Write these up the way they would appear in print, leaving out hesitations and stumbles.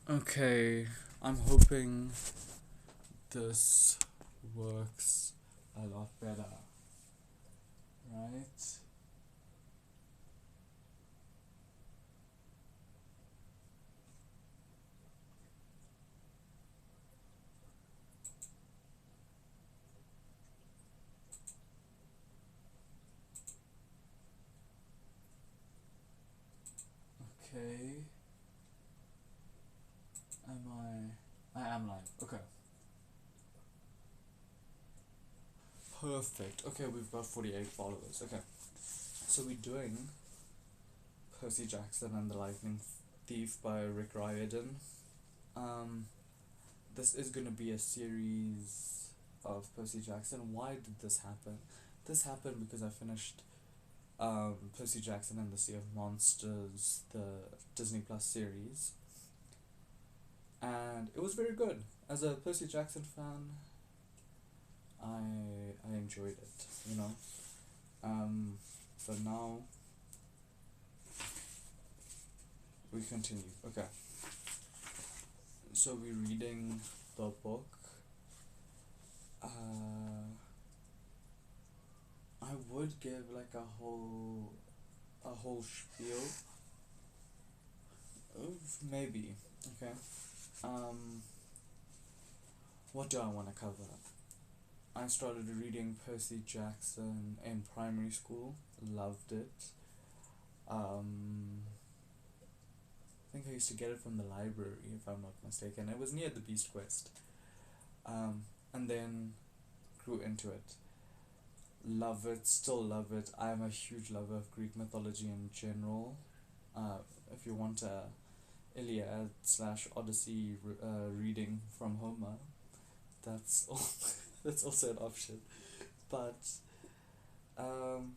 Okay, I'm hoping this works a lot better, right? Okay, I am live. Okay, perfect. Okay, we've got 48 followers. Okay, so we're doing Percy Jackson and the Lightning Thief by Rick Riordan. Um, this is gonna be a series of Percy Jackson. Why did this happen? This happened because I finished Percy Jackson and the Sea of Monsters, the Disney Plus series, and it was very good. As a Percy Jackson fan, I enjoyed it, you know. But now we continue. Okay, so we're reading the book. I would give like a whole spiel. Maybe. Okay. Um, what do I want to cover? I started reading Percy Jackson in primary school. Loved it. Um, I think I used to get it from the library, if I'm not mistaken. It was near the Beast Quest. And then grew into it. Love it, still love it. I'm a huge lover of Greek mythology in general. If you want a Iliad slash Odyssey reading from Homer, that's that's also an option. But um,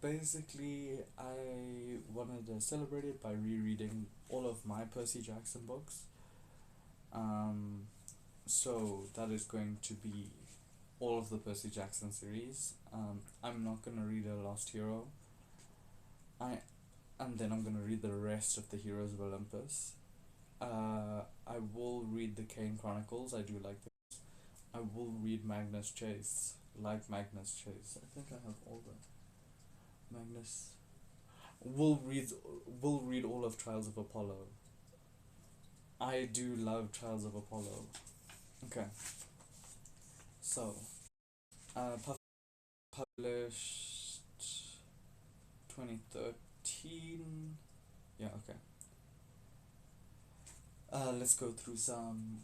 basically, I wanted to celebrate it by rereading all of my Percy Jackson books. Um, so that is going to be all of the Percy Jackson series. I'm not gonna read a Lost Hero. I and then I'm gonna read the rest of the Heroes of Olympus. I will read the Kane Chronicles. I do like them. I will read Magnus Chase. Like Magnus Chase. I think I have all the Magnus. We'll read. We'll read all of Trials of Apollo. I do love Trials of Apollo. Okay, so published 2013. Yeah. Okay. Let's go through some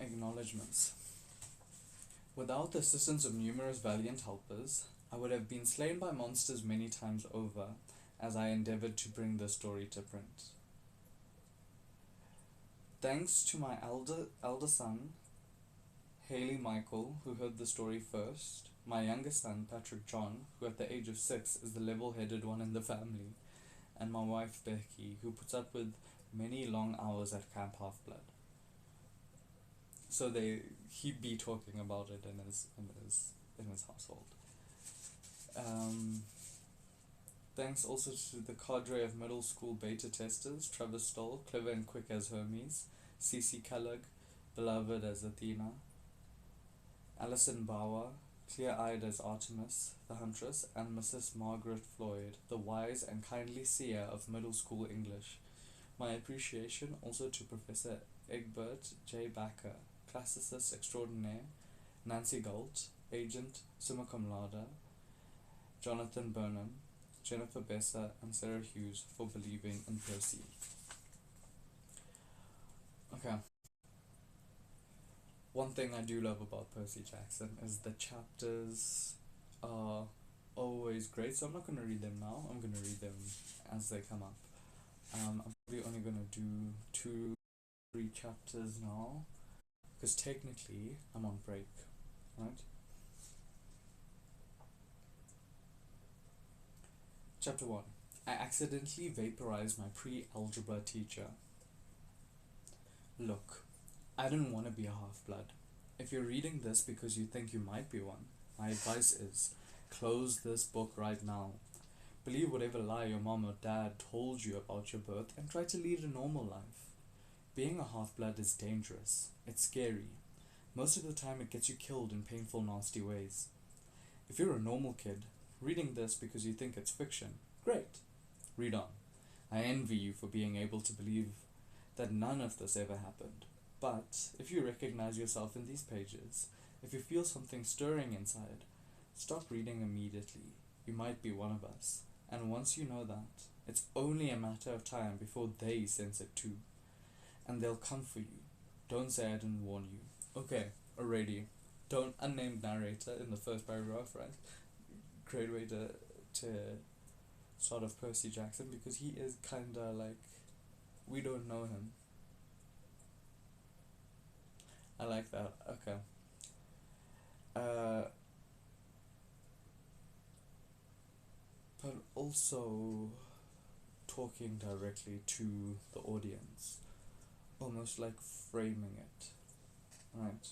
acknowledgements. Without the assistance of numerous valiant helpers, I would have been slain by monsters many times over as I endeavored to bring the story to print. Thanks to my elder son, Haley Michael, who heard the story first, my younger son, Patrick John, who at the age of 6 is the level headed one in the family, and my wife, Becky, who puts up with many long hours at Camp Half Blood. So he'd be talking about it in his household. Um, Thanks also to the cadre of middle school beta testers, Trevor Stoll, clever and quick as Hermes, Cece Kellogg, beloved as Athena, Alison Bauer, clear-eyed as Artemis, the Huntress, and Mrs. Margaret Floyd, the wise and kindly seer of middle school English. My appreciation also to Professor Egbert J. Backer, classicist extraordinaire, Nancy Galt, agent summa cum laude, Jonathan Burnham, Jennifer Besser, and Sarah Hughes for believing in Percy. Okay. One thing I do love about Percy Jackson is the chapters are always great, so I'm not going to read them now. I'm going to read them as they come up. I'm probably only going to do 2-3 chapters now because technically I'm on break, right? Chapter 1. I accidentally vaporized my pre-algebra teacher. Look, I didn't want to be a half-blood. If you're reading this because you think you might be one, my advice is close this book right now. Believe whatever lie your mom or dad told you about your birth and try to lead a normal life. being a half-blood is dangerous. It's scary. Most of the time it gets you killed in painful, nasty ways. If you're a normal kid, reading this because you think it's fiction, great. Read on. I envy you for being able to believe that none of this ever happened. But if you recognize yourself in these pages, if you feel something stirring inside, stop reading immediately. You might be one of us. And once you know that, it's only a matter of time before they sense it too. And they'll come for you. Don't say I didn't warn you. Okay, already. Don't unnamed narrator in the first paragraph, right? Great way to sort of Percy Jackson, because he is kinda like, we don't know him. I like that. Okay. But also talking directly to the audience, almost like framing it. Right.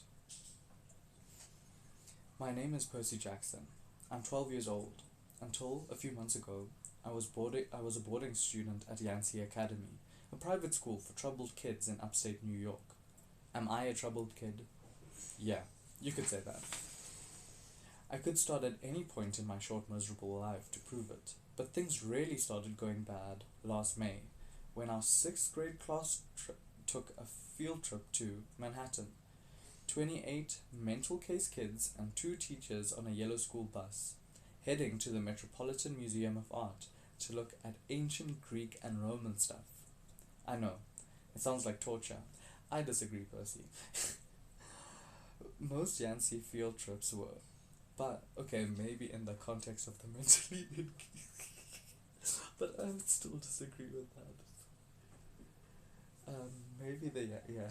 My name is Percy Jackson. I'm 12 years old. Until a few months ago, I was a boarding student at Yancey Academy, a private school for troubled kids in upstate New York. Am I a troubled kid? Yeah, you could say that. I could start at any point in my short, miserable life to prove it, but things really started going bad last May, when our 6th grade class took a field trip to Manhattan. 28 mental case kids and 2 teachers on a yellow school bus, heading to the Metropolitan Museum of Art to look at ancient Greek and Roman stuff. I know, it sounds like torture. I disagree, Percy. Most Yancey field trips were, but okay, maybe in the context of the mentally ill kids. But I would still disagree with that. Maybe they, yeah.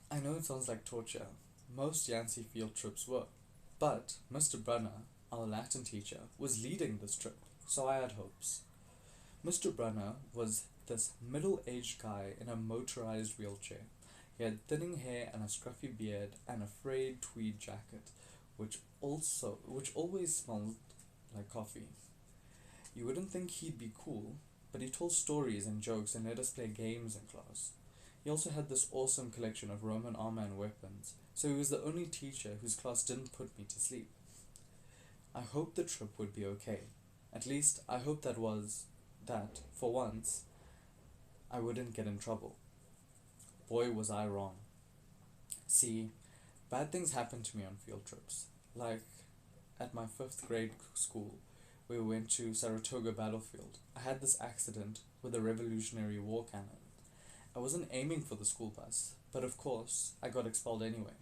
I know it sounds like torture. Most Yancey field trips were, but Mr. Brunner, our Latin teacher, was leading this trip, so I had hopes. Mr. Brunner was this middle-aged guy in a motorized wheelchair. He had thinning hair and a scruffy beard and a frayed tweed jacket, which always smelled like coffee. You wouldn't think he'd be cool, but he told stories and jokes and let us play games in class. He also had this awesome collection of Roman armor and weapons, so he was the only teacher whose class didn't put me to sleep. I hoped the trip would be okay. At least, I hoped that, for once, I wouldn't get in trouble. Boy, was I wrong. See, bad things happen to me on field trips. Like, at my 5th grade school, we went to Saratoga Battlefield. I had this accident with a Revolutionary War cannon. I wasn't aiming for the school bus, but of course, I got expelled anyway.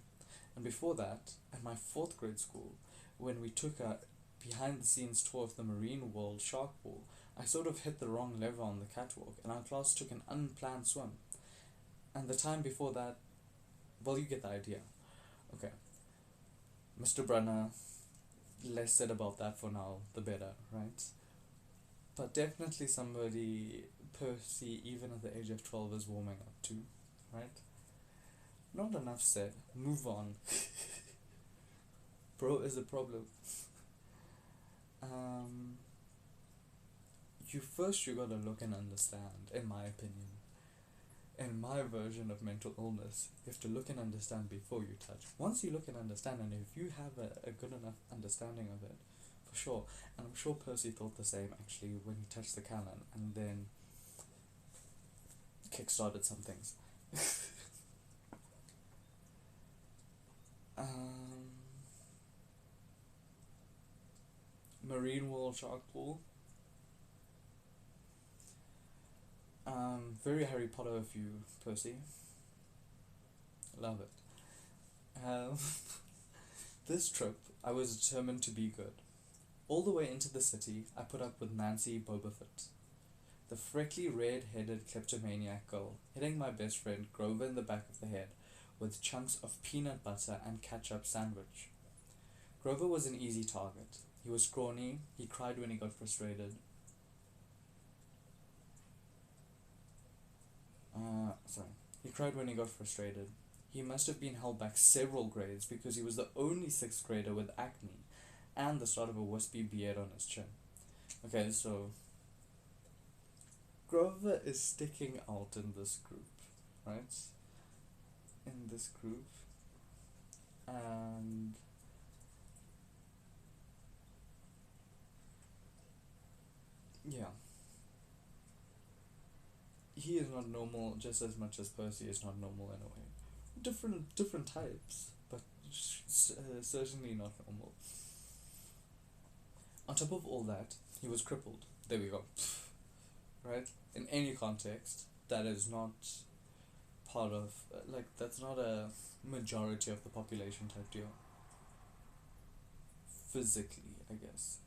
And before that, at my 4th grade school, when we took a behind-the-scenes tour of the Marine World Shark Pool, I sort of hit the wrong lever on the catwalk, and our class took an unplanned swim. And the time before that, well, you get the idea. Okay. Mr. Brunner, less said about that for now, the better, right? But definitely somebody Percy, even at the age of 12, is warming up to, right? Not enough said. Move on. Bro is a problem. You gotta look and understand, in my opinion. In my version of mental illness, you have to look and understand before you touch. Once you look and understand, and if you have a good enough understanding of it, for sure. And I'm sure Percy thought the same, actually, when he touched the cannon, and then kickstarted some things. Marine World Shark Pool. Very Harry Potter of you, Percy. Love it. This trip, I was determined to be good. All the way into the city, I put up with Nancy Bobofit, the freckly red-headed kleptomaniac girl, hitting my best friend Grover in the back of the head with chunks of peanut butter and ketchup sandwich. Grover was an easy target. He was scrawny, he cried when he got frustrated. He cried when he got frustrated. He must have been held back several grades because he was the only 6th grader with acne and the start of a wispy beard on his chin. Okay, so Grover is sticking out in this group, right? In this group, and yeah, he is not normal just as much as Percy is not normal in a way. Different types, but certainly not normal. On top of all that, he was crippled. There we go. Right? In any context, that is not part of, that's not a majority of the population type deal. Physically, I guess.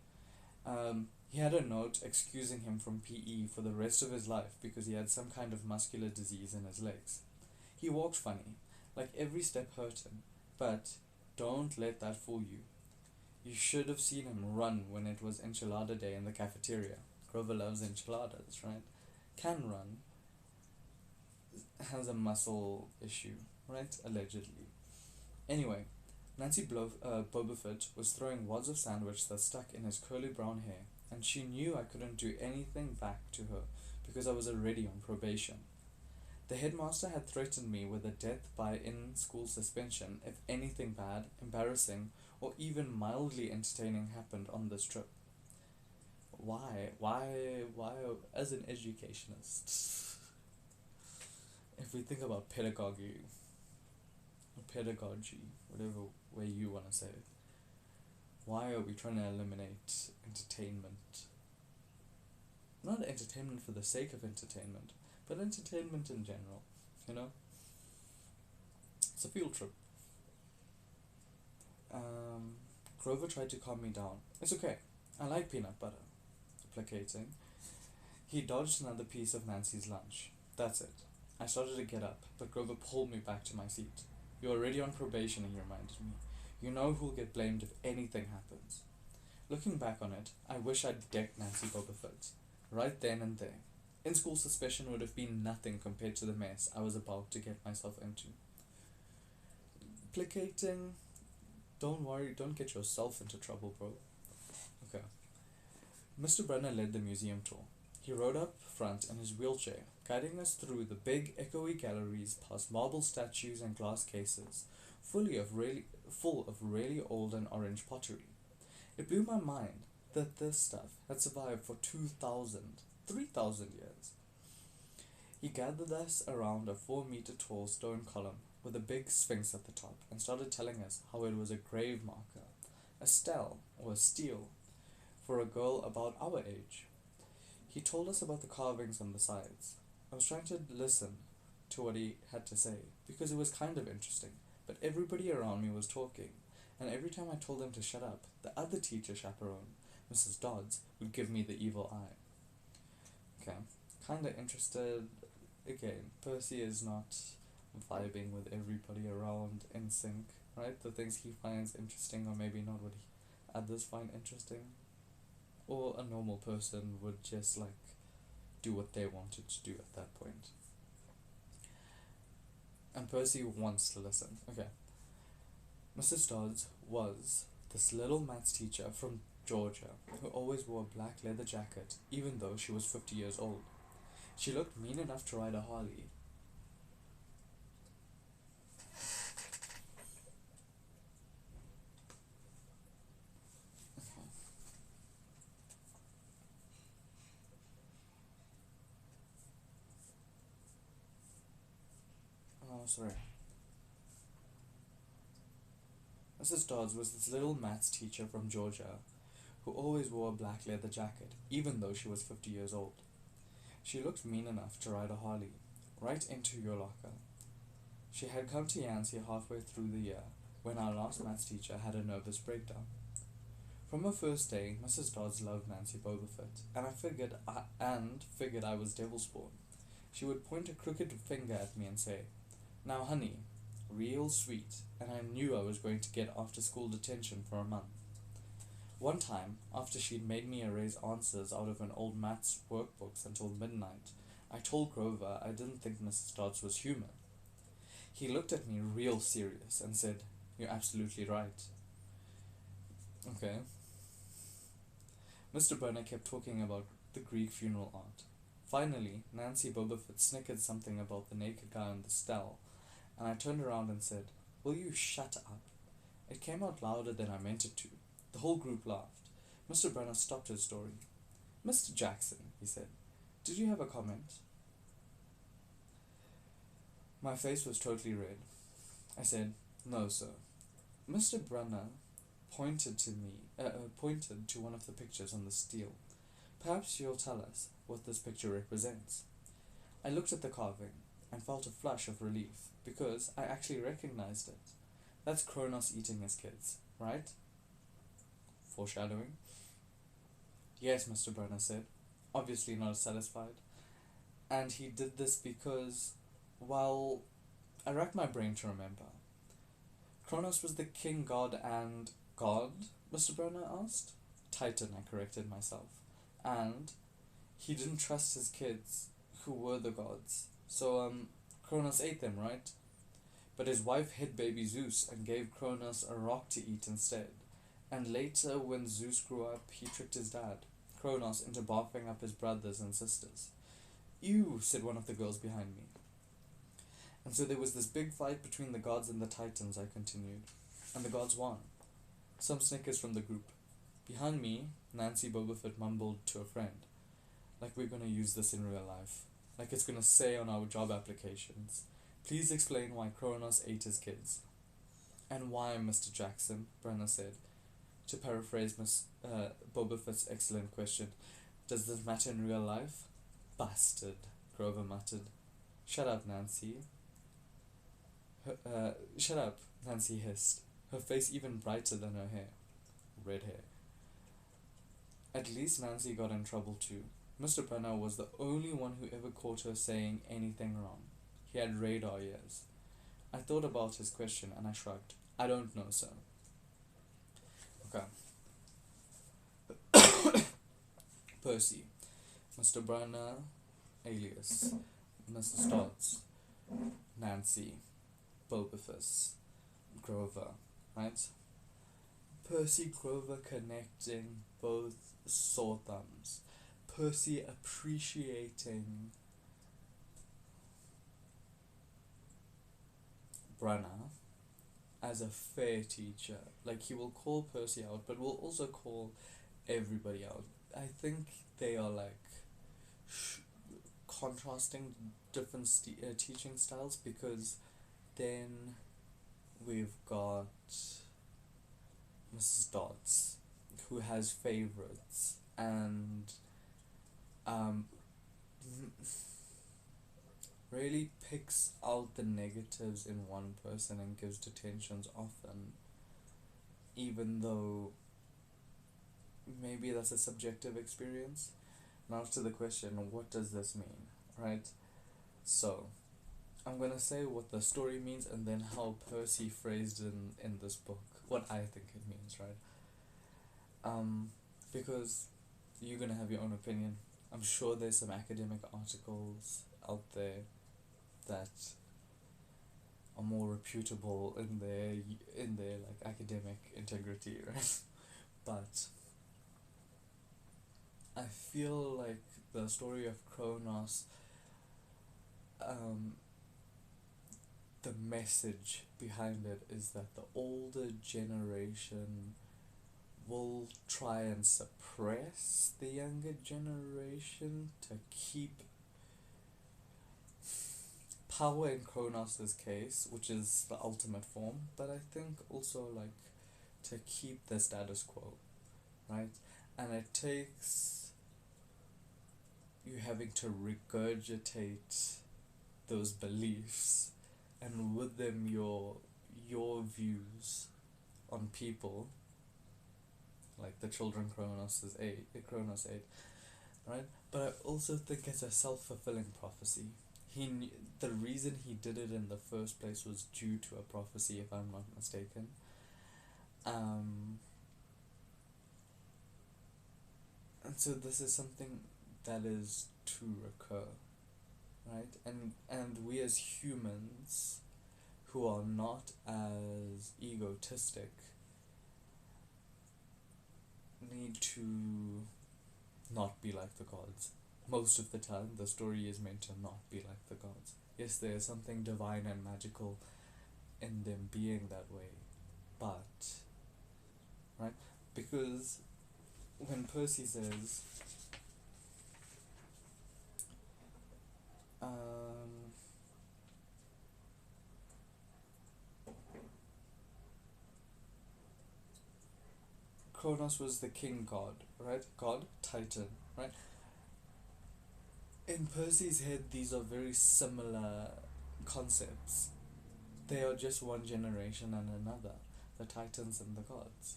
He had a note excusing him from PE for the rest of his life because he had some kind of muscular disease in his legs. He walked funny, like every step hurt him, but don't let that fool you. You should have seen him run when it was enchilada day in the cafeteria. Grover loves enchiladas, right? Can run, has a muscle issue, right? Allegedly. Anyway, Bobofit was throwing wads of sandwich that stuck in his curly brown hair, and she knew I couldn't do anything back to her because I was already on probation. The headmaster had threatened me with a death by in-school suspension if anything bad, embarrassing, or even mildly entertaining happened on this trip. Why? Why, as an educationist, if we think about pedagogy, whatever way you want to say it, why are we trying to eliminate entertainment? Not entertainment for the sake of entertainment, but entertainment in general, you know? It's a field trip. Grover tried to calm me down. It's okay. I like peanut butter. Placating. He dodged another piece of Nancy's lunch. That's it. I started to get up, but Grover pulled me back to my seat. You're already on probation, he reminded me. You know who'll get blamed if anything happens. Looking back on it, I wish I'd decked Nancy Bobofit. Right then and there. In-school suspension would have been nothing compared to the mess I was about to get myself into. Placating. Don't worry, don't get yourself into trouble, bro. Okay. Mr. Brenner led the museum tour. He rode up front in his wheelchair, guiding us through the big, echoey galleries past marble statues and glass cases, full of really old and orange pottery. It blew my mind that this stuff had survived for 3,000 years. He gathered us around a 4-meter tall stone column with a big sphinx at the top and started telling us how it was a grave marker, a stele or a stele, for a girl about our age. He told us about the carvings on the sides. I was trying to listen to what he had to say because it was kind of interesting, but everybody around me was talking, and every time I told them to shut up, the other teacher chaperone, Mrs. Dodds, would give me the evil eye. Okay, kinda interested. Again, Percy is not vibing with everybody around in sync, right? The things he finds interesting or maybe not what others find interesting. Or a normal person would just do what they wanted to do at that point. And Percy wants to listen. Okay. Mrs. Dodds was this little maths teacher from Georgia who always wore a black leather jacket even though she was 50 years old. She looked mean enough to ride a Harley. Oh, sorry. Mrs. Dodds was this little maths teacher from Georgia who always wore a black leather jacket, even though she was 50 years old. She looked mean enough to ride a Harley, right into your locker. She had come to Yancey halfway through the year when our last maths teacher had a nervous breakdown. From her first day, Mrs. Dodds loved Nancy Bobofit, and figured I was devil spawn. She would point a crooked finger at me and say, "Now, honey," real sweet, and I knew I was going to get after-school detention for a month. One time, after she'd made me erase answers out of an old maths workbooks until midnight, I told Grover I didn't think Mrs. Dodds was human. He looked at me real serious and said, "You're absolutely right." Okay. Mr. Brenner kept talking about the Greek funeral art. Finally, Nancy Bobofit snickered something about the naked guy on the stell, and I turned around and said, "Will you shut up?" It came out louder than I meant it to. The whole group laughed. Mr. Brenner stopped his story. "Mr. Jackson," he said, "did you have a comment?" My face was totally red. I said, "No, sir." Mr. Brenner pointed to one of the pictures on the steel. "Perhaps you'll tell us what this picture represents." I looked at the carving and felt a flush of relief because I actually recognized it. That's Kronos eating his kids, right? Foreshadowing. "Yes," Mr. Brenner said, obviously not satisfied. And he did this because, well, I racked my brain to remember. Kronos was the king god and god, Mr. Brenner asked. Titan, I corrected myself. And he didn't trust his kids, who were the gods. So, Kronos ate them, right? But his wife hid baby Zeus and gave Kronos a rock to eat instead. And later, when Zeus grew up, he tricked his dad, Kronos, into barfing up his brothers and sisters. "Ew," said one of the girls behind me. And so there was this big fight between the gods and the Titans, I continued. And the gods won. Some snickers from the group. Behind me, Nancy Bobofit mumbled to a friend, "Like we're gonna use this in real life. Like it's gonna say on our job applications. Please explain why Kronos ate his kids." "And why, Mr. Jackson," Brenner said. To paraphrase Miss Bobofit's excellent question, "does this matter in real life?" "Bastard," Grover muttered. "Shut up, Nancy." Shut up, Nancy hissed, her face even brighter than her hair. Red hair. At least Nancy got in trouble too. Mr. Brenner was the only one who ever caught her saying anything wrong. He had radar ears. I thought about his question and I shrugged. "I don't know, sir." Okay. Percy. Mr. Brenner, alias Mr. Stotts. Nancy. Bobofis. Grover. Right? Percy Grover connecting both sore thumbs. Percy appreciating Brenner as a fair teacher. Like, he will call Percy out, but will also call everybody out. I think they are like contrasting different teaching styles, because then we've got Mrs. Dodds, who has favorites, and really picks out the negatives in one person and gives detentions often, even though maybe that's a subjective experience. Now to the question, what does this mean, right? So, I'm gonna say what the story means and then how Percy phrased in this book, what I think it means, right? Because you're gonna have your own opinion. I'm sure there's some academic articles out there that are more reputable in their like academic integrity, right? But I feel like the story of Kronos, the message behind it is that the older generation will try and suppress the younger generation to keep power in Kronos' case, which is the ultimate form, but I think also like to keep the status quo, right? And it takes you having to regurgitate those beliefs, and with them your views on people, like the children Kronos ate, right? But I also think it's a self-fulfilling prophecy. The reason he did it in the first place was due to a prophecy, if I'm not mistaken. And so this is something that is to recur, right? And we as humans, who are not as egotistic, need to not be like the gods. most of the time the story is meant to not be like the gods. Yes, there is something divine and magical in them being that way, but right, because when Percy says, um, Kronos was the king god, right? God, Titan, right? In Percy's head, these are very similar concepts. They are just one generation and another, the Titans and the gods.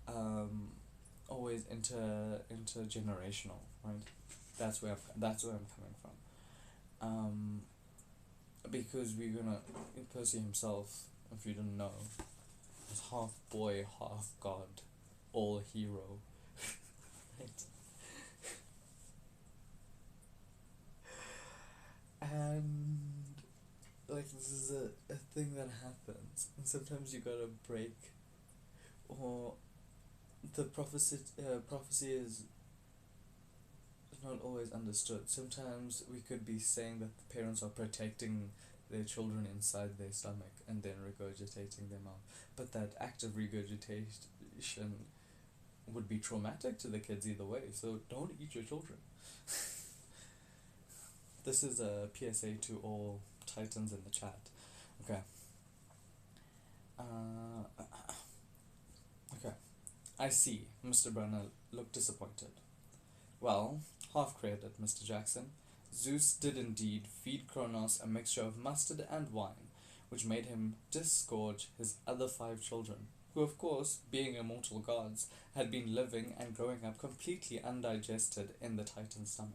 Um, Always intergenerational, right? That's where I'm coming from. Because we're gonna Percy himself, if you didn't know, is half boy, half god, all hero, right? And like this is a thing that happens, and sometimes you gotta break, or the prophecy is not always understood. Sometimes we could be saying that the parents are protecting their children inside their stomach and then regurgitating them out, but that act of regurgitation would be traumatic to the kids either way. So don't eat your children. This is a PSA to all Titans in the chat. Okay. Uh, okay. I see. Mr. Brunner looked disappointed. Well, half credit, Mr. Jackson. Zeus did indeed feed Kronos a mixture of mustard and wine, which made him disgorge his other 5 children, who, of course, being immortal gods, had been living and growing up completely undigested in the Titan's stomach.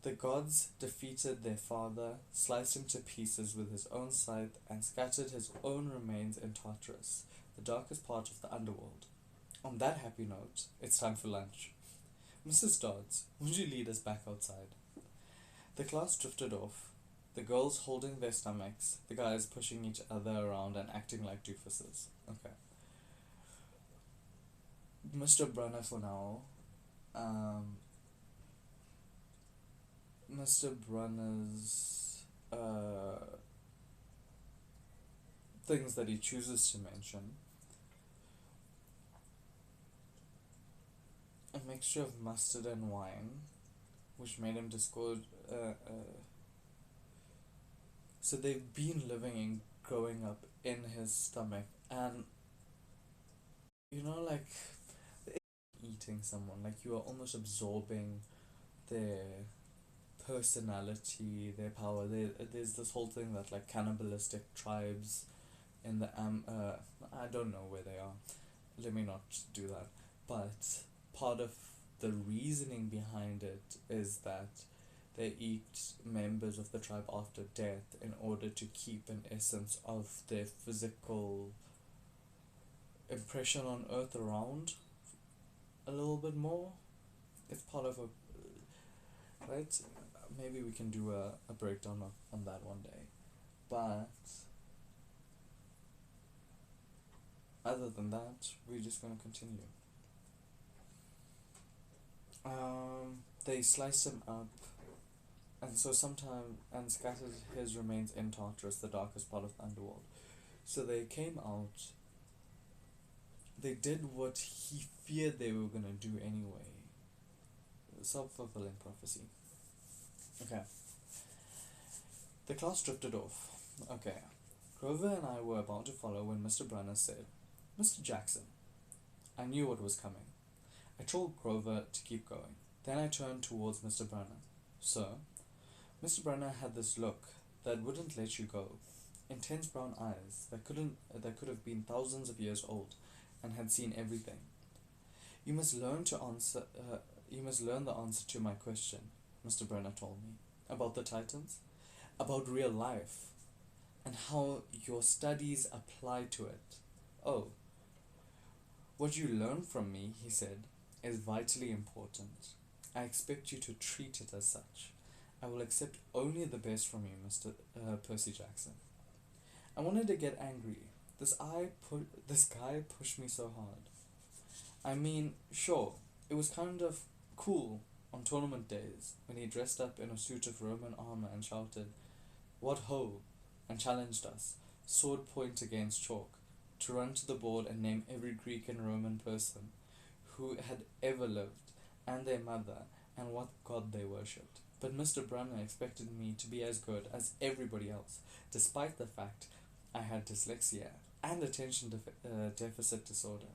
The gods defeated their father, sliced him to pieces with his own scythe, and scattered his own remains in Tartarus, the darkest part of the underworld. On that happy note, it's time for lunch. Mrs. Dodds, would you lead us back outside? The class drifted off, the girls holding their stomachs, the guys pushing each other around and acting like doofuses. Okay. Mr. Brunner for now. Mr. Brunner's things that he chooses to mention. A mixture of mustard and wine, which made him disgorge. So they've been living and growing up in his stomach, and like eating someone, like you are almost absorbing their personality, their power. There's this whole thing that like cannibalistic tribes in the I don't know where they are. Let me not do that. But part of the reasoning behind it is that they eat members of the tribe after death in order to keep an essence of their physical impression on earth around a little bit more. It's part of a right. Maybe we can do a breakdown on that one day, but other than that, we're just gonna continue. They sliced him up, and scattered his remains in Tartarus, the darkest part of the underworld. So they came out. They did what he feared they were gonna do anyway. Self-fulfilling prophecy. Okay. The class drifted off. Okay. Grover and I were about to follow when Mr. Brunner said, "Mr. Jackson." I knew what was coming. I told Grover to keep going. Then I turned towards Mr. Brunner. "Sir?" Mr. Brunner had this look that wouldn't let you go. Intense brown eyes that could have been thousands of years old and had seen everything. You must learn the answer to my question," Mr. Brunner told me. "About the Titans? About real life? And how your studies apply to it. Oh, what you learn from me," he said, "is vitally important. I expect you to treat it as such. I will accept only the best from you, Mr. Percy Jackson." I wanted to get angry. This guy pushed me so hard. I mean, sure, it was kind of cool on tournament days when he dressed up in a suit of Roman armor and shouted, "What ho!" and challenged us, sword point against chalk, to run to the board and name every Greek and Roman person who had ever lived, and their mother, and what god they worshipped. But Mr. Brunner expected me to be as good as everybody else, despite the fact I had dyslexia and deficit disorder,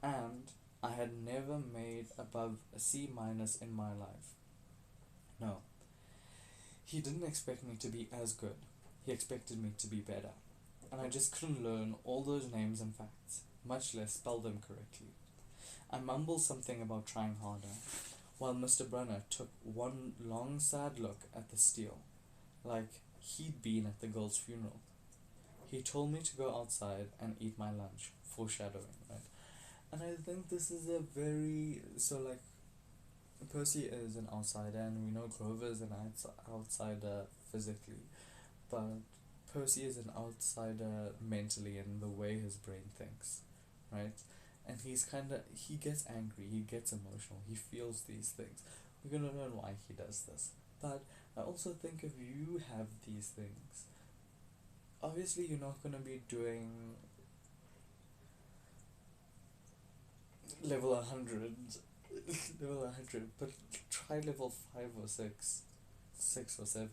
and I had never made above a C minus in my life. No, he didn't expect me to be as good. He expected me to be better, and I just couldn't learn all those names and facts, much less spell them correctly. I mumbled something about trying harder, while Mr. Brunner took one long sad look at the steel, like he'd been at the girl's funeral. He told me to go outside and eat my lunch, foreshadowing, right? And I think this is a very, so like, Percy is an outsider, and we know Grover is an outsider physically, but Percy is an outsider mentally in the way his brain thinks, right? And he gets angry, he gets emotional, he feels these things. We're gonna learn why he does this. But I also think if you have these things, obviously you're not gonna be doing level 100, level 100, but try level 5 or 6, 6 or 7.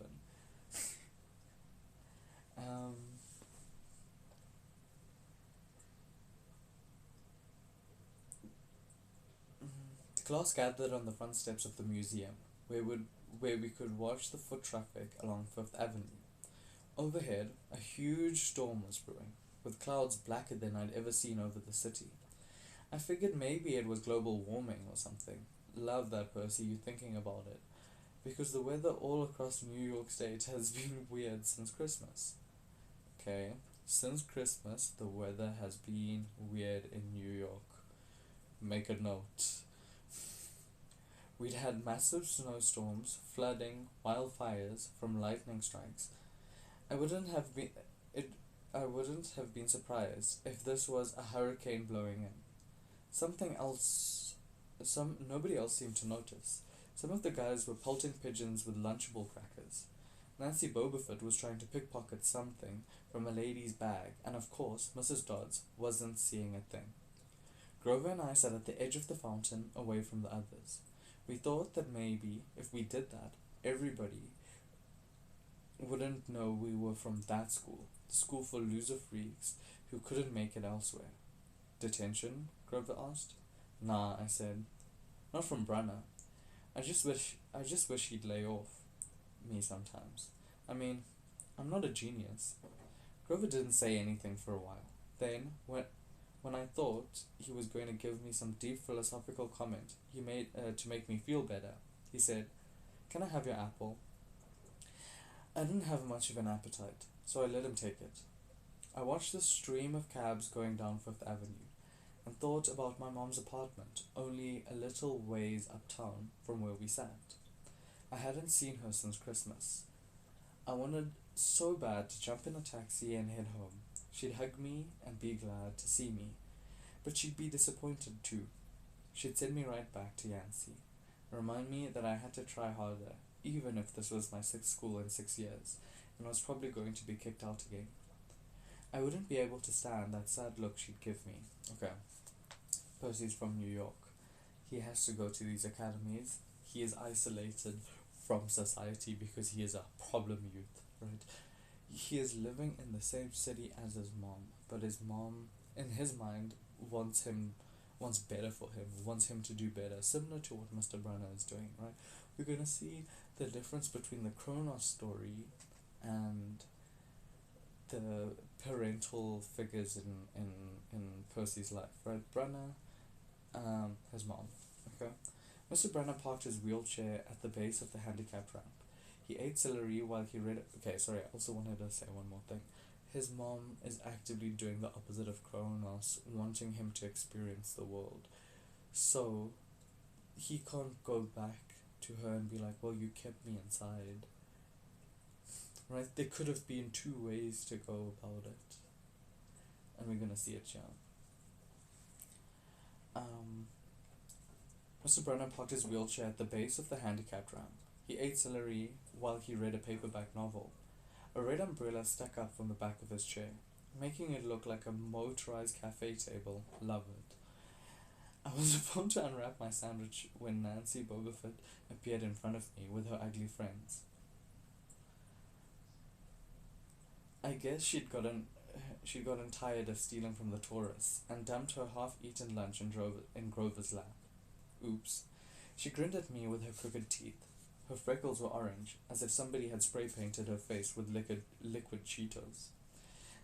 Um, the class gathered on the front steps of the museum, where we could watch the foot traffic along Fifth Avenue. Overhead, a huge storm was brewing, with clouds blacker than I'd ever seen over the city. I figured maybe it was global warming or something. Love that, Percy, you thinking about it. Because the weather all across New York State has been weird since Christmas. Okay, since Christmas, the weather has been weird in New York. Make a note. We'd had massive snowstorms, flooding, wildfires from lightning strikes. I wouldn't have been surprised if this was a hurricane blowing in. Nobody else seemed to notice. Some of the guys were pelting pigeons with Lunchable crackers. Nancy Bobofit was trying to pickpocket something from a lady's bag, and of course, Mrs. Dodds wasn't seeing a thing. Grover and I sat at the edge of the fountain, away from the others. We thought that maybe, if we did that, everybody wouldn't know we were from that school, the school for loser freaks who couldn't make it elsewhere. Detention? Grover asked. Nah, I said. Not from Brunner. I just wish he'd lay off me sometimes. I mean, I'm not a genius. Grover didn't say anything for a while. Then, when I thought he was going to give me some deep philosophical comment he made to make me feel better, he said, "Can I have your apple?" I didn't have much of an appetite, so I let him take it. I watched the stream of cabs going down Fifth Avenue and thought about my mom's apartment, only a little ways uptown from where we sat. I hadn't seen her since Christmas. I wanted so bad to jump in a taxi and head home. She'd hug me and be glad to see me, but she'd be disappointed too. She'd send me right back to Yancey, remind me that I had to try harder, even if this was my sixth school in 6 years, and I was probably going to be kicked out again. I wouldn't be able to stand that sad look she'd give me. Okay, Percy's from New York. He has to go to these academies. He is isolated from society because he is a problem youth, right? He is living in the same city as his mom, but his mom, in his mind, wants better for him, wants him to do better, similar to what Mr. Brunner is doing, right? We're going to see the difference between the Kronos story and the parental figures in Percy's life, right? Brunner, his mom, okay? Mr. Brunner parked his wheelchair at the base of the handicapped ramp. He ate celery while he read. Okay, sorry, I also wanted to say one more thing. His mom is actively doing the opposite of Kronos, wanting him to experience the world. So, he can't go back to her and be like, well, you kept me inside. Right? There could have been two ways to go about it. And we're gonna see it here. Mr. Brunner parked his wheelchair at the base of the handicapped ramp. He ate celery while he read a paperback novel. A red umbrella stuck up from the back of his chair, making it look like a motorized cafe table. Love it. I was about to unwrap my sandwich when Nancy Bobofit appeared in front of me with her ugly friends. I guess she'd gotten tired of stealing from the tourists and dumped her half-eaten lunch in Grover's lap. Oops. She grinned at me with her crooked teeth. Her freckles were orange, as if somebody had spray painted her face with liquid Cheetos.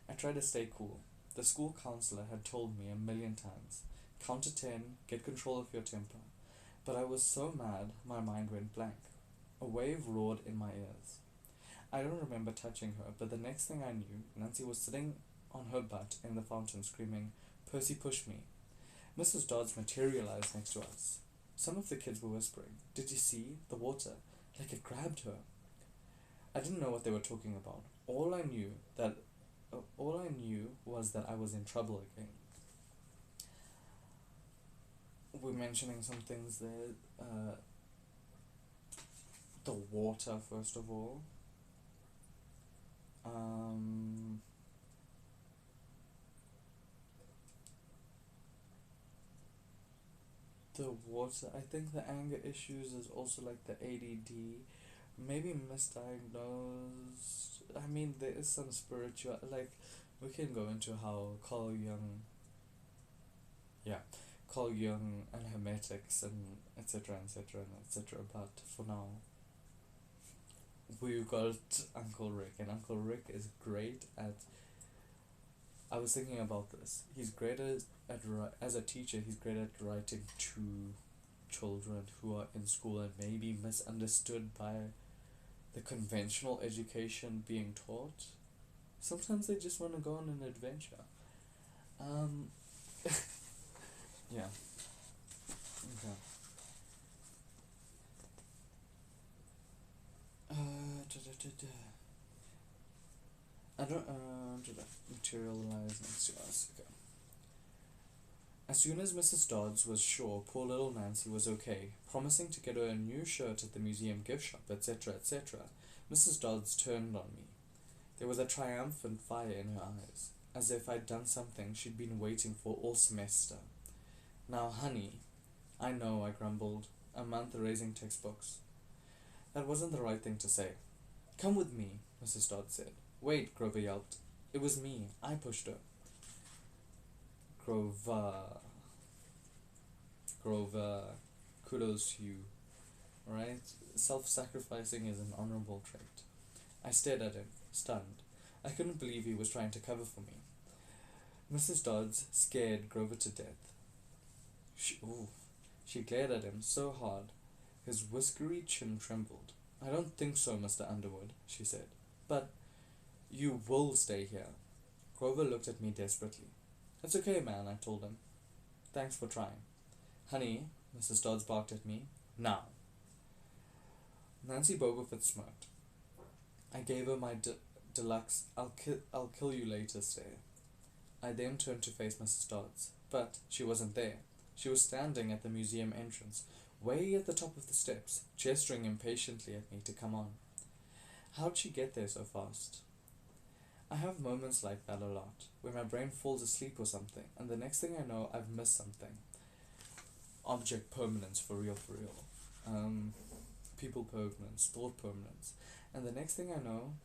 I tried to stay cool. The school counselor had told me a million times, count to 10, get control of your temper. But I was so mad, my mind went blank. A wave roared in my ears. I don't remember touching her, but the next thing I knew, Nancy was sitting on her butt in the fountain screaming, "Percy, push me." Mrs. Dodds materialized next to us. Some of the kids were whispering, "Did you see? The water. Like it grabbed her." I didn't know what they were talking about. All I knew was that I was in trouble again. We're mentioning some things there. The water, first of all. The water. I think the anger issues is also like the ADD. Maybe misdiagnosed. I mean, there is some spiritual. Like, we can go into how Carl Jung and Hermetics and etc. etc. and etc. But for now, we've got Uncle Rick, and Uncle Rick is great at. I was thinking about this. He's great as a teacher. He's great at writing to children who are in school and maybe misunderstood by the conventional education being taught. Sometimes they just want to go on an adventure. Yeah. Okay. I don't materialize next to us. Okay. As soon as Mrs. Dodds was sure poor little Nancy was okay, promising to get her a new shirt at the museum gift shop, etc., etc., Mrs. Dodds turned on me. There was a triumphant fire in her eyes, as if I'd done something she'd been waiting for all semester. "Now, honey," "I know," I grumbled. "A month erasing textbooks." That wasn't the right thing to say. "Come with me," Mrs. Dodds said. "Wait," Grover yelped. "It was me. I pushed her." Grover, kudos to you. Alright? Self-sacrificing is an honorable trait. I stared at him, stunned. I couldn't believe he was trying to cover for me. Mrs. Dodds scared Grover to death. She glared at him so hard, his whiskery chin trembled. "I don't think so, Mr. Underwood," she said. "But you will stay here." Grover looked at me desperately. "It's okay, man," I told him. "Thanks for trying." "Honey," Mrs. Dodds barked at me. "Now." Nancy Bobofit smirked. I gave her my deluxe I'll kill you later stare. I then turned to face Mrs. Dodds, but she wasn't there. She was standing at the museum entrance, way at the top of the steps, gesturing impatiently at me to come on. How'd she get there so fast? I have moments like that a lot, where my brain falls asleep or something, and the next thing I know, I've missed something. Object permanence, for real. People permanence, thought permanence. And the next thing I know,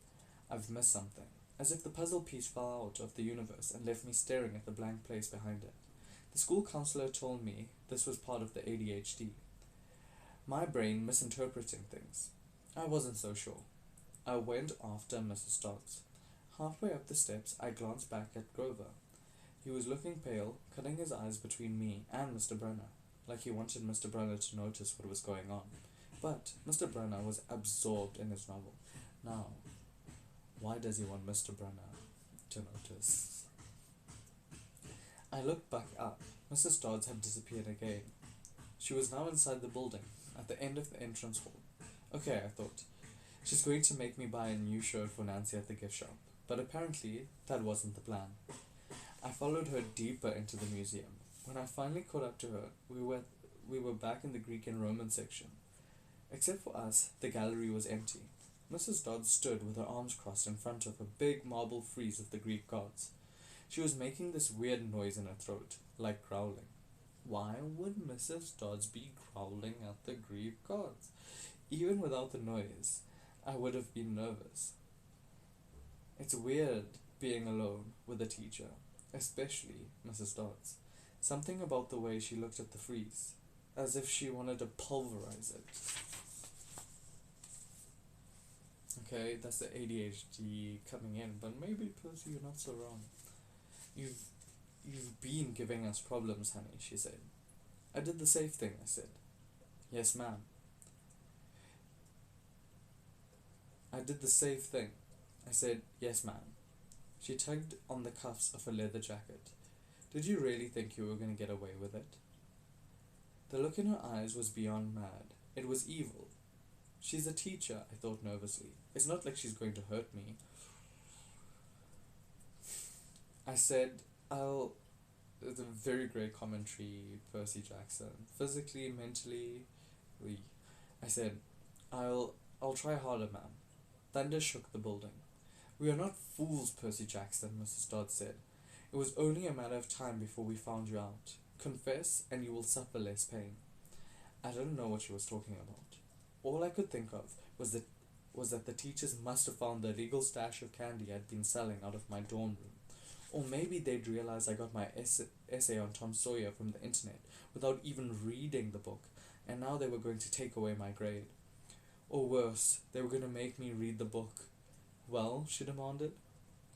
I've missed something. As if the puzzle piece fell out of the universe and left me staring at the blank place behind it. The school counselor told me this was part of the ADHD. My brain misinterpreting things. I wasn't so sure. I went after Mrs. Dodds. Halfway up the steps, I glanced back at Grover. He was looking pale, cutting his eyes between me and Mr. Brunner, like he wanted Mr. Brunner to notice what was going on. But Mr. Brunner was absorbed in his novel. Now, why does he want Mr. Brunner to notice? I looked back up. Mrs. Dodds had disappeared again. She was now inside the building, at the end of the entrance hall. Okay, I thought. She's going to make me buy a new shirt for Nancy at the gift shop. But apparently, that wasn't the plan. I followed her deeper into the museum. When I finally caught up to her, we were we were back in the Greek and Roman section. Except for us, the gallery was empty. Mrs. Dodds stood with her arms crossed in front of a big marble frieze of the Greek gods. She was making this weird noise in her throat, like growling. Why would Mrs. Dodds be growling at the Greek gods? Even without the noise, I would have been nervous. It's weird being alone with a teacher, especially Mrs. Dodds. Something about the way she looked at the frieze, as if she wanted to pulverize it. Okay, that's the ADHD coming in, but maybe Percy, you're not so wrong. You've been giving us problems, honey, she said. I did the safe thing, I said. Yes, ma'am. I did the safe thing. I said, yes, ma'am. She tugged on the cuffs of her leather jacket. Did you really think you were going to get away with it? The look in her eyes was beyond mad. It was evil. She's a teacher, I thought nervously. It's not like she's going to hurt me. I said, it's a very great commentary, Percy Jackson. Physically, mentally, I said, I'll try harder, ma'am. Thunder shook the building. We are not fools, Percy Jackson, Mrs. Dodd said. It was only a matter of time before we found you out. Confess, and you will suffer less pain. I didn't know what she was talking about. All I could think of was that the teachers must have found the illegal stash of candy I'd been selling out of my dorm room. Or maybe they'd realize I got my essay on Tom Sawyer from the internet without even reading the book, and now they were going to take away my grade. Or worse, they were going to make me read the book. Well, she demanded.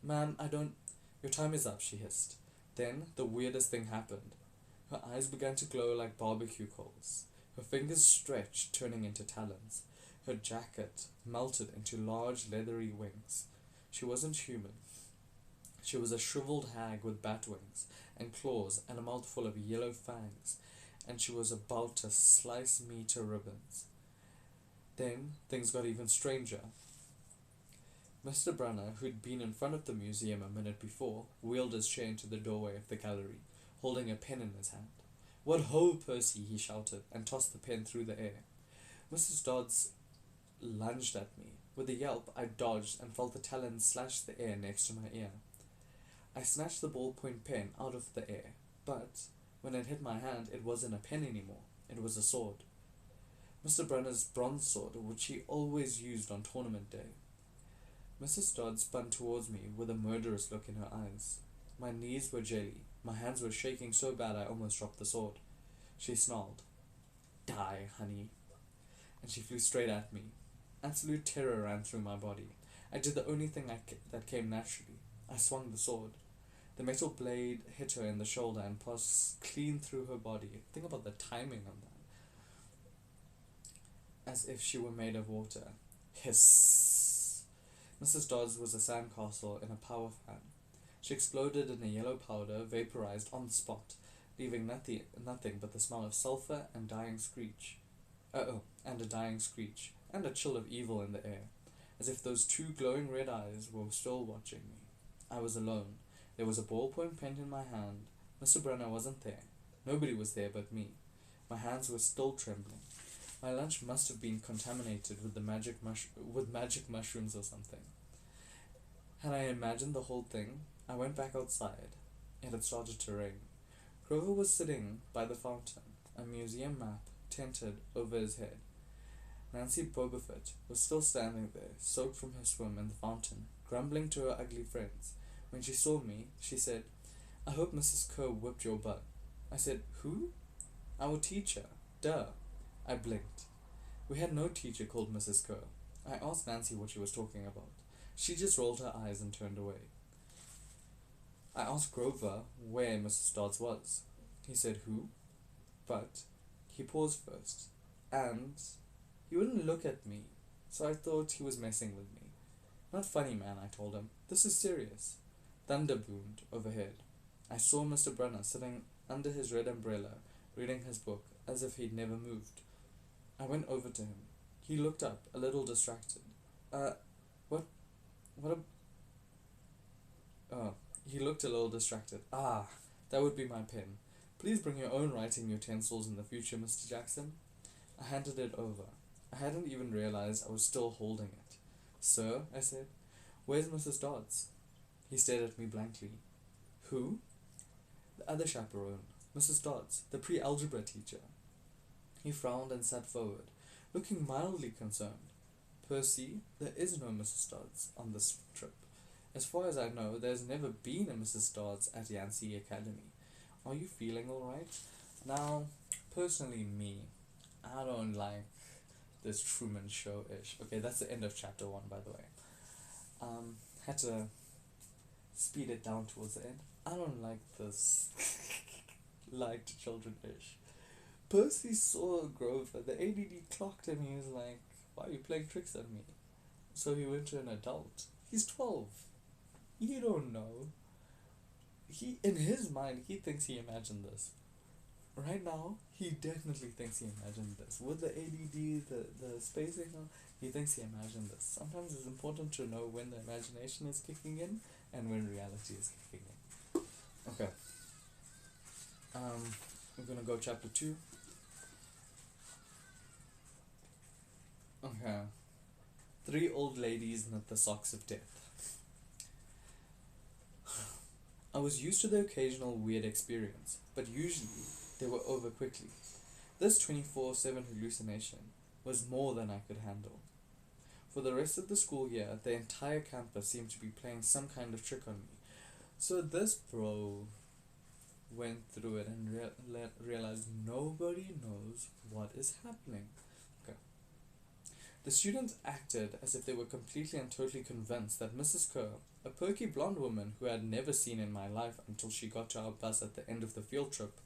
Ma'am, your time is up, she hissed. Then, the weirdest thing happened. Her eyes began to glow like barbecue coals. Her fingers stretched, turning into talons. Her jacket melted into large, leathery wings. She wasn't human. She was a shriveled hag with bat wings and claws and a mouth full of yellow fangs, and she was about to slice me to ribbons. Then, things got even stranger. Mr. Brunner, who'd been in front of the museum a minute before, wheeled his chair into the doorway of the gallery, holding a pen in his hand. What ho, Percy, he shouted, and tossed the pen through the air. Mrs. Dodds lunged at me. With a yelp, I dodged and felt the talons slash the air next to my ear. I snatched the ballpoint pen out of the air, but when it hit my hand, it wasn't a pen anymore. It was a sword. Mr. Brunner's bronze sword, which he always used on tournament day. Mrs. Dodd spun towards me with a murderous look in her eyes. My knees were jelly. My hands were shaking so bad I almost dropped the sword. She snarled, Die, honey. And she flew straight at me. Absolute terror ran through my body. I did the only thing that came naturally. I swung the sword. The metal blade hit her in the shoulder and passed clean through her body. Think about the timing on that. As if she were made of water. Hiss. Mrs. Dodds was a sandcastle in a power fan. She exploded in a yellow powder, vaporized on the spot, leaving nothing but the smell of sulfur and dying screech. And a dying screech, and a chill of evil in the air, as if those two glowing red eyes were still watching me. I was alone. There was a ballpoint pen in my hand. Mr. Brunner wasn't there. Nobody was there but me. My hands were still trembling. My lunch must have been contaminated with magic mushrooms or something. Had I imagined the whole thing, I went back outside. It had started to rain. Grover was sitting by the fountain, a museum map tented over his head. Nancy Bobofet was still standing there, soaked from her swim in the fountain, grumbling to her ugly friends. When she saw me, she said, I hope Mrs. Kerr whipped your butt. I said, Who? Our teacher. Duh. I blinked. We had no teacher called Mrs. Kerr. I asked Nancy what she was talking about. She just rolled her eyes and turned away. I asked Grover where Mrs. Dodds was. He said, Who? But he paused first, and he wouldn't look at me, so I thought he was messing with me. Not funny, man, I told him. This is serious. Thunder boomed overhead. I saw Mr. Brunner sitting under his red umbrella, reading his book, as if he'd never moved. I went over to him. He looked up, a little distracted. He looked a little distracted. That would be my pen. Please bring your own writing utensils in the future, Mr. Jackson. I handed it over. I hadn't even realized I was still holding it. Sir, I said, where's Mrs. Dodds? He stared at me blankly. Who? The other chaperone, Mrs. Dodds, the pre-algebra teacher. He frowned and sat forward, looking mildly concerned. Percy, there is no Mrs. Dodds on this trip. As far as I know, there's never been a Mrs. Dodds at Yancey Academy. Are you feeling alright? Now, personally I don't like this Truman Show-ish. Okay, that's the end of chapter 1, by the way. Had to speed it down towards the end. I don't like this liked children-ish. Percy saw Grover. The ADD clocked him. He was like, why are you playing tricks on me? So he went to an adult. He's 12. You don't know. In his mind, he thinks he imagined this. Right now, he definitely thinks he imagined this. With the ADD, the spacing, he thinks he imagined this. Sometimes it's important to know when the imagination is kicking in and when reality is kicking in. Okay. I'm gonna go chapter 2. Okay. 3 old ladies knit the socks of death. I was used to the occasional weird experience, but usually they were over quickly. This 24/7 hallucination was more than I could handle. For the rest of the school year, the entire campus seemed to be playing some kind of trick on me. So this bro went through it and realized nobody knows what is happening. Okay. The students acted as if they were completely and totally convinced that Mrs. Kerr, a perky blonde woman who I had never seen in my life until she got to our bus at the end of the field trip,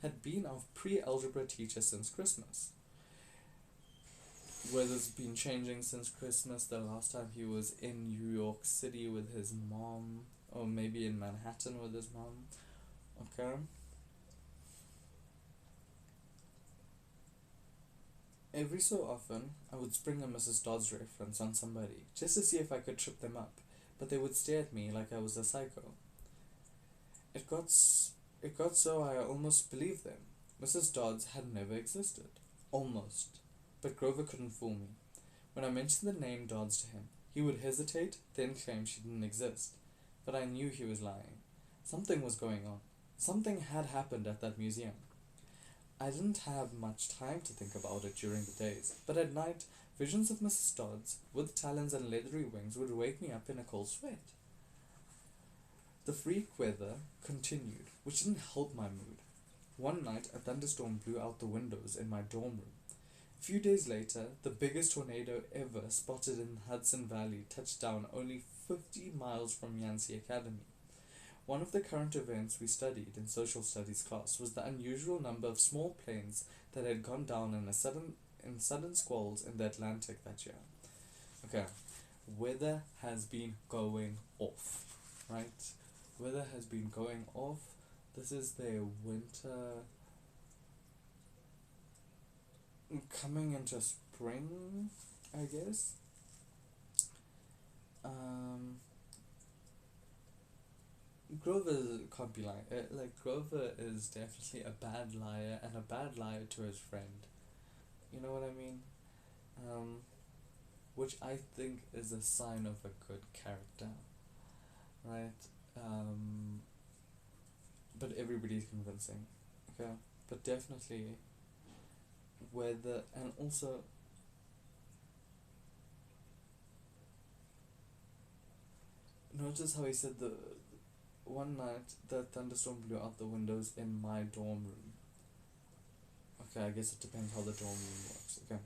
had been our pre-algebra teacher since Christmas. Weather's been changing since Christmas. The last time he was in New York City with his mom, or maybe in Manhattan with his mom. Okay. Every so often, I would spring a Mrs. Dodds reference on somebody, just to see if I could trip them up, but they would stare at me like I was a psycho. It got so I almost believed them. Mrs. Dodds had never existed. Almost. But Grover couldn't fool me. When I mentioned the name Dodds to him, he would hesitate, then claim she didn't exist. But I knew he was lying. Something was going on. Something had happened at that museum. I didn't have much time to think about it during the days, but at night, visions of Mrs. Dodds, with talons and leathery wings, would wake me up in a cold sweat. The freak weather continued, which didn't help my mood. One night, a thunderstorm blew out the windows in my dorm room. A few days later, the biggest tornado ever spotted in Hudson Valley touched down only 50 miles from Yancey Academy. One of the current events we studied in social studies class was the unusual number of small planes that had gone down in sudden squalls in the Atlantic that year. Okay, weather has been going off, right? Weather has been going off. This is their winter coming into spring, I guess. Grover can't be lying. Grover is definitely a bad liar, and a bad liar to his friend. You know what I mean? Which I think is a sign of a good character, right? But everybody's convincing, okay? But definitely, whether, and also, notice how he said one night the thunderstorm blew out the windows in my dorm room. Okay, I guess it depends how the dorm room works. Okay.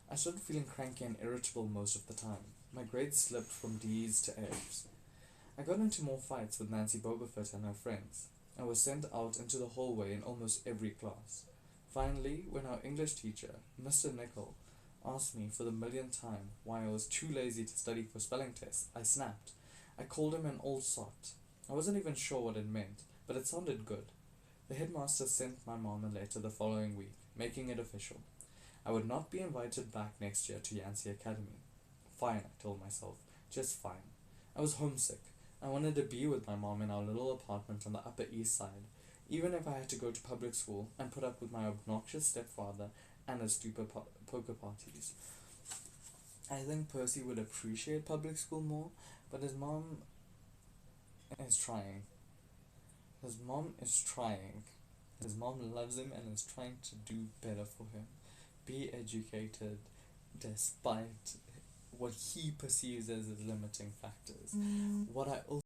I started feeling cranky and irritable most of the time. My grades slipped from D's to F's. I got into more fights with Nancy Bobofet and her friends. I was sent out into the hallway in almost every class. Finally, when our English teacher, Mr. Nicol, asked me for the millionth time why I was too lazy to study for spelling tests, I snapped. I called him an old sot. I wasn't even sure what it meant, but it sounded good. The headmaster sent my mom a letter the following week, making it official. I would not be invited back next year to Yancey Academy. Fine, I told myself. Just fine. I was homesick. I wanted to be with my mom in our little apartment on the Upper East Side. Even if I had to go to public school and put up with my obnoxious stepfather and his stupid poker parties. I think Percy would appreciate public school more, but his mom is trying. His mom is trying. His mom loves him and is trying to do better for him. Be educated despite what he perceives as his limiting factors. What I also